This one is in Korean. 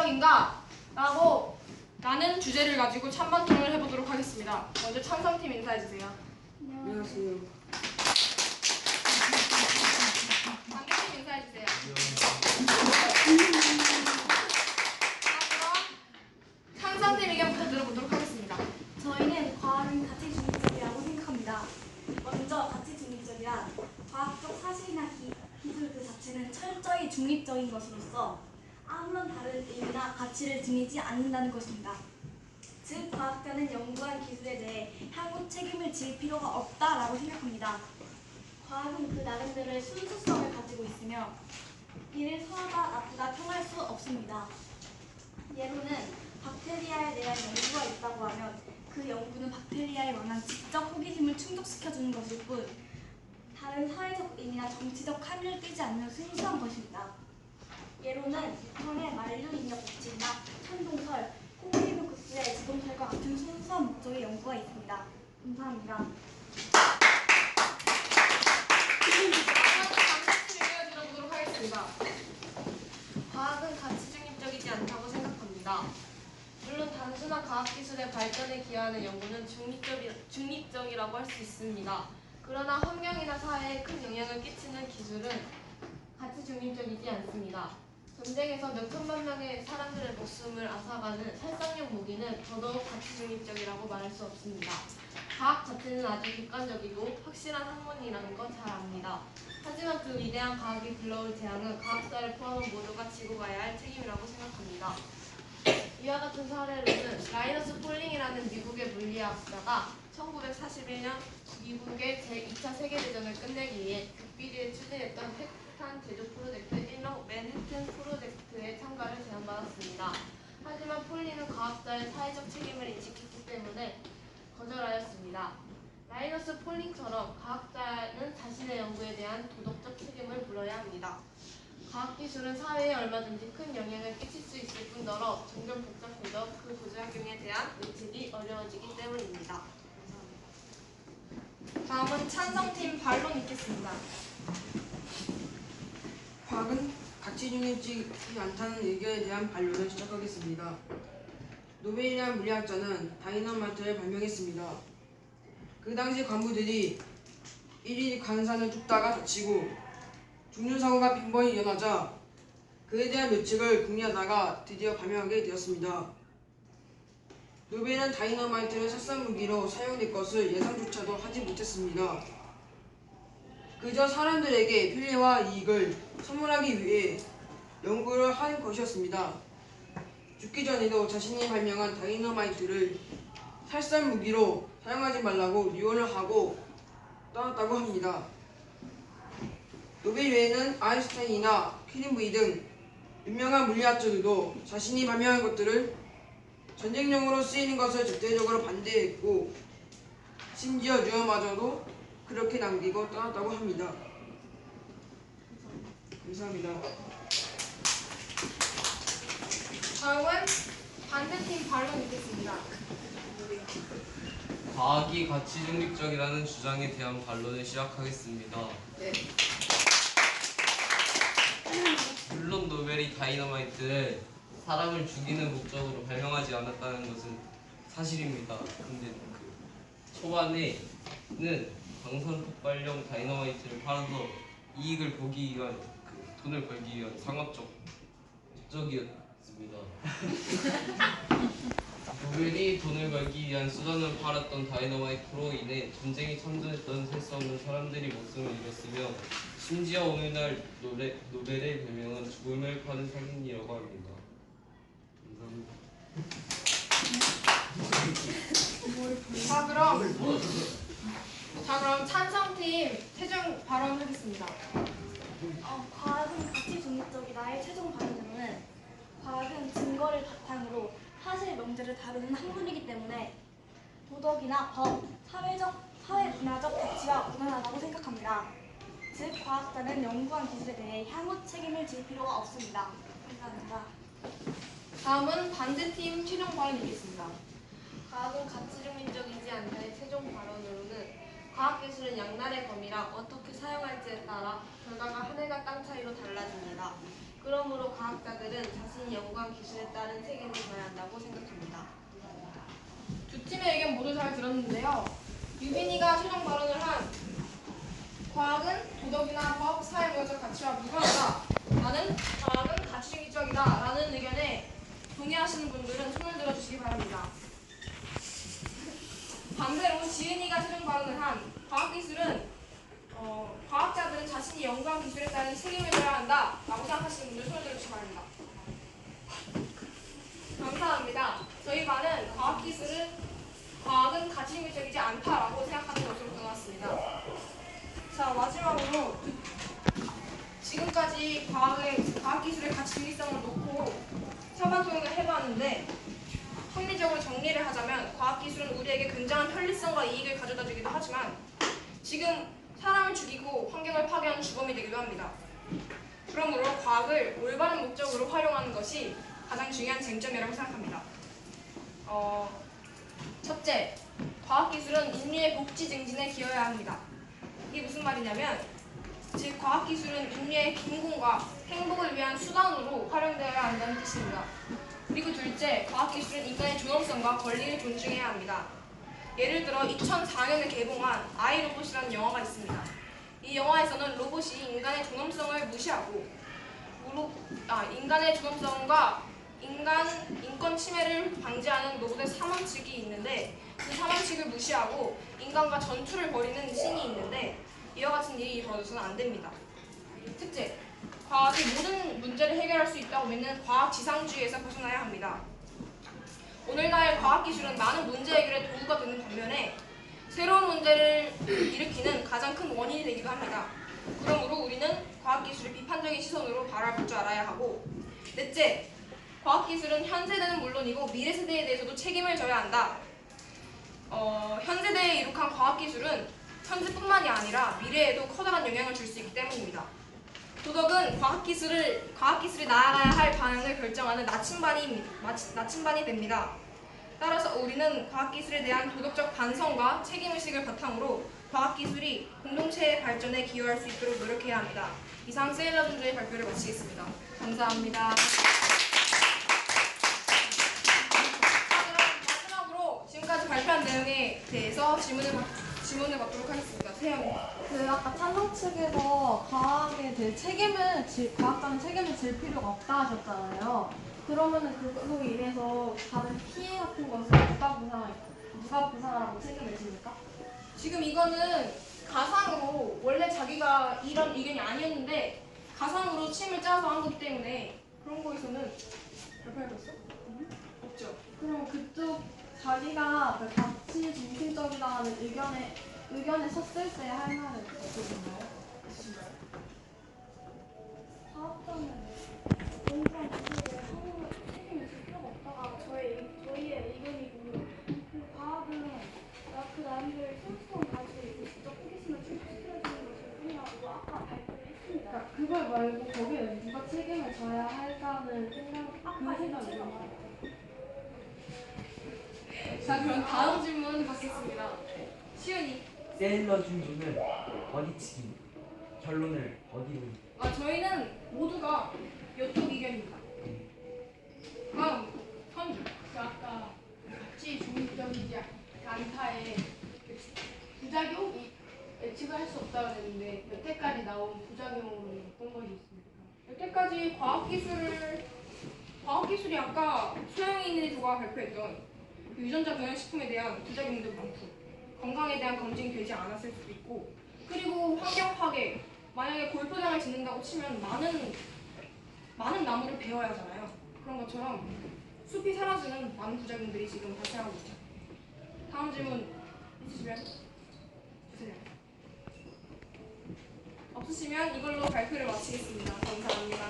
영역인가? 라는 주제를 가지고 찬반 토론을 해보도록 하겠습니다. 먼저 찬성팀 인사해주세요. 안녕하세요. 반대팀 인사해주세요. 그럼 찬성팀 의견부터 들어보도록 하겠습니다. 저희는 과학은 가치 중립적이라고 생각합니다. 먼저 가치 중립적이란 과학적 사실이나 기술 그 자체는 철저히 중립적인 것으로서 아무런 다른 의미나 가치를 지니지 않는다는 것입니다. 즉, 과학자는 연구한 기술에 대해 향후 책임을 질 필요가 없다라고 생각합니다. 과학은 그 나름대로의 순수성을 가지고 있으며 이를 선하다, 나쁘다 평할 수 없습니다. 예로는 박테리아에 대한 연구가 있다고 하면 그 연구는 박테리아에 관한 지적 호기심을 충족시켜주는 것일 뿐 다른 사회적 의미나 정치적 한을 띠지 않는 순수한 것입니다. 예로는 북한의 만류 인력 법칙이나 천동설, 콩리브 급수의 지동설과 같은 순수한 목적의 연구가 있습니다. 감사합니다. 반대팀 의견을 들어보도록 하겠습니다. 과학은 가치 중립적이지 않다고 생각합니다. 물론 단순한 과학기술의 발전에 기여하는 연구는 중립적이라고 할 수 있습니다. 그러나 환경이나 사회에 큰 영향을 끼치는 기술은 가치 중립적이지 않습니다. 전쟁에서 몇 천만 명의 사람들의 목숨을 앗아가는 살상용 무기는 더더욱 가치 중립적이라고 말할 수 없습니다. 과학 자체는 아주 객관적이고 확실한 학문이라는 거 잘 압니다. 하지만 그 위대한 과학이 불러올 재앙은 과학자를 포함한 모두가 지고 가야 할 책임이라고 생각합니다. 이와 같은 사례로는 라이너스 폴링이라는 미국의 물리학자가 1941년 미국의 제2차 세계대전을 끝내기 위해 극비리에 추진했던 핵탄 제조 프로젝트 일명 맨해튼 프로젝트에 참가를 제안받았습니다. 하지만 폴링은 과학자의 사회적 책임을 인식했기 때문에 거절하였습니다. 라이너스 폴링처럼 과학자는 자신의 연구에 대한 도덕적 책임을 물어야 합니다. 과학기술은 사회에 얼마든지 큰 영향을 끼칠 수 있을 뿐더러 점점 복잡해져 그 부작용에 대한 예측이 어려워지기 때문입니다. 다음은 찬성팀 반론 있겠습니다. 과학은 가치 중립적이지 않다는 의견에 대한 반론을 시작하겠습니다. 노벨이라는 물리학자는 다이너마이트를 발명했습니다. 그 당시 관부들이 일일 강산을 뚫다가 다치고 죽는 사고가 빈번히 일어나자 그에 대한 묘책을 궁리하다가 드디어 발명하게 되었습니다. 노벨은 다이너마이트를 살상무기로 사용될 것을 예상조차도 하지 못했습니다. 그저 사람들에게 편리와 이익을 선물하기 위해 연구를 한 것이었습니다. 죽기 전에도 자신이 발명한 다이너마이트를 살상무기로 사용하지 말라고 유언을 하고 떠났다고 합니다. 노벨 외에는 아인슈타인이나 퀴린브이 등 유명한 물리학자들도 자신이 발명한 것들을 전쟁용으로 쓰이는 것을 절대적으로 반대했고 심지어 유언마저도 그렇게 남기고 떠났다고 합니다. 감사합니다. 다음은 반대팀 반론 있겠습니다. 과학이 가치 중립적이라는 주장에 대한 반론을 시작하겠습니다. 네. 물론 노벨이 다이너마이트를 사람을 죽이는 목적으로 발명하지 않았다는 것은 사실입니다. 근데 초반에는 방사선 폭발용 다이너마이트를 팔아서 이익을 보기 위한 돈을 벌기 위한 상업적 목적이었습니다. 노벨이 돈을 벌기 위한 수단을 팔았던 다이너마이트로 인해 전쟁이 참전했던 셀 수 없는 사람들이 목숨을 잃었으며 심지어 오늘날 노벨의 별명은 죽음을 파는 상인이라고 합니다. 감사합니다. 자 그럼 찬성팀 최종 발언하겠습니다. 과학은 가치 중립적이다의 최종 발언으로는 과학은 증거를 바탕으로 사실 명제를 다루는 학문이기 때문에 도덕이나 법, 사회 문화적 가치와 무관하다고 생각합니다. 즉, 과학자는 연구한 기술에 대해 향후 책임을 질 필요가 없습니다. 감사합니다. 다음은 반대팀 최종 발언 있겠습니다. 과학은 가치 중립적이지 않다의 최종 발언으로는 과학기술은 양날의 검이라 어떻게 사용할지에 따라 결과가 하늘과 땅 차이로 달라집니다. 그러므로 과학자들은 자신이 연구한 기술에 따른 책임을 져야 한다고 생각합니다. 두 팀의 의견 모두 잘 들었는데요. 유빈이가 최종 발언을 한 과학은 도덕이나 법, 사회문화적 가치와 무관하다. 나는 과학은 가치중립적이다. 라는 의견에 동의하시는 분들은 손을 들어주시기 바랍니다. 반대로 지은이가 최종 발언을 한 과학자들은 자신이 연구한 기술에 따른 책임을 져야 한다. 라고 생각하시는 분들 손을 들어주시기 바랍니다. 감사합니다. 저희 반은 과학은 가치중립적이지 않다라고 생각하는 것으로 나왔습니다. 자, 마지막으로 지금까지 과학기술의 가치중립성을 놓고 협안 토론을 해봤는데 합리적으로 정리를 하자면 과학기술은 우리에게 굉장한 편리성과 이익을 가져다주기도 하지만 지금 사람을 죽이고 환경을 파괴하는 주범이 되기도 합니다. 그러므로 과학을 올바른 목적으로 활용하는 것이 가장 중요한 쟁점이라고 생각합니다. 첫째, 과학기술은 인류의 복지 증진에 기여해야 합니다. 이게 무슨 말이냐면 즉 과학기술은 인류의 빈곤과 행복을 위한 수단으로 활용되어야 한다는 뜻입니다. 그리고 둘째, 과학기술은 인간의 존엄성과 권리를 존중해야 합니다. 예를 들어 2004년에 개봉한 아이로봇이라는 영화가 있습니다. 이 영화에서는 로봇이 인간의 존엄성을 무시하고 인간의 존엄성과 인권 침해를 방지하는 로봇의 3원칙이 있는데 그 3원칙을 무시하고 인간과 전투를 벌이는 신이 있는데 이와 같은 일이 벌어져서는 안 됩니다. 첫째, 과학이 모든 문제를 해결할 수 있다고 믿는 과학 지상주의에서 벗어나야 합니다. 오늘날 과학기술은 많은 문제 해결의 도구가 되는 반면에 새로운 문제를 일으키는 가장 큰 원인이 되기도 합니다. 그러므로 우리는 과학기술을 비판적인 시선으로 바라볼 줄 알아야 하고 넷째, 과학기술은 현 세대는 물론이고 미래 세대에 대해서도 책임을 져야 한다. 현 세대에 이룩한 과학기술은 현재뿐만이 아니라 미래에도 커다란 영향을 줄 수 있기 때문입니다. 도덕은 과학기술이 나아가야 할 방향을 결정하는 나침반이 됩니다. 따라서 우리는 과학기술에 대한 도덕적 반성과 책임의식을 바탕으로 과학기술이 공동체의 발전에 기여할 수 있도록 노력해야 합니다. 이상 세일러존즈의 발표를 마치겠습니다. 감사합니다. 마지막으로 지금까지 발표한 내용에 대해서 질문을 받도록 하겠습니다. 세영이. 아까 찬성 측에서 과학자는 책임을 질 필요가 없다 하셨잖아요. 그러면은 그로 인해서 받은 피해 같은 것을 누가 보상하라고 책임을 집니까? 지금 이거는 가상으로 원래 자기가 이런 의견이 아니었는데 가상으로 침을 짜서 한 거기 때문에 그런 거에서는 발표해봤어? 없죠. 그럼 그쪽 자기가 가치 중심적이라는 의견에 섰을 때 할 말은 어떠신가요? 과학자는 연구한 기술에 아무 책임을 질 필요가 없다가 저희의 의견이고 그 과학은 그 남들 스마트폰 가지고 직접 호기심을 충족시켜주는 것일 뿐이라고 아까 발표를 했습니다. 그러니까 그걸 말고 거기에 누가 책임을 져야 할까는 생각이 자, 그럼 다음 질문 받겠습니다. 시은이. 세일러준주는 어디 측임? 결론을 어디로? 저희는 모두가 이쪽 의견입니다. 다음 선주. 아까 가치 중립적이지 않다의 부작용이 예측을 할 수 없다고 했는데 여태까지 나온 부작용으로는 어떤 것이 있습니까? 여태까지 과학기술이 아까 소영이 조가 발표했던 유전자 변형식품에 대한 부작용도 많고 건강에 대한 검증이 되지 않았을 수도 있고 그리고 환경 파괴 만약에 골프장을 짓는다고 치면 많은 나무를 베어야 하잖아요. 그런 것처럼 숲이 사라지는 많은 부작용들이 지금 발생하고 있죠. 다음 질문 있으시면 주세요. 없으시면 이걸로 발표를 마치겠습니다. 감사합니다.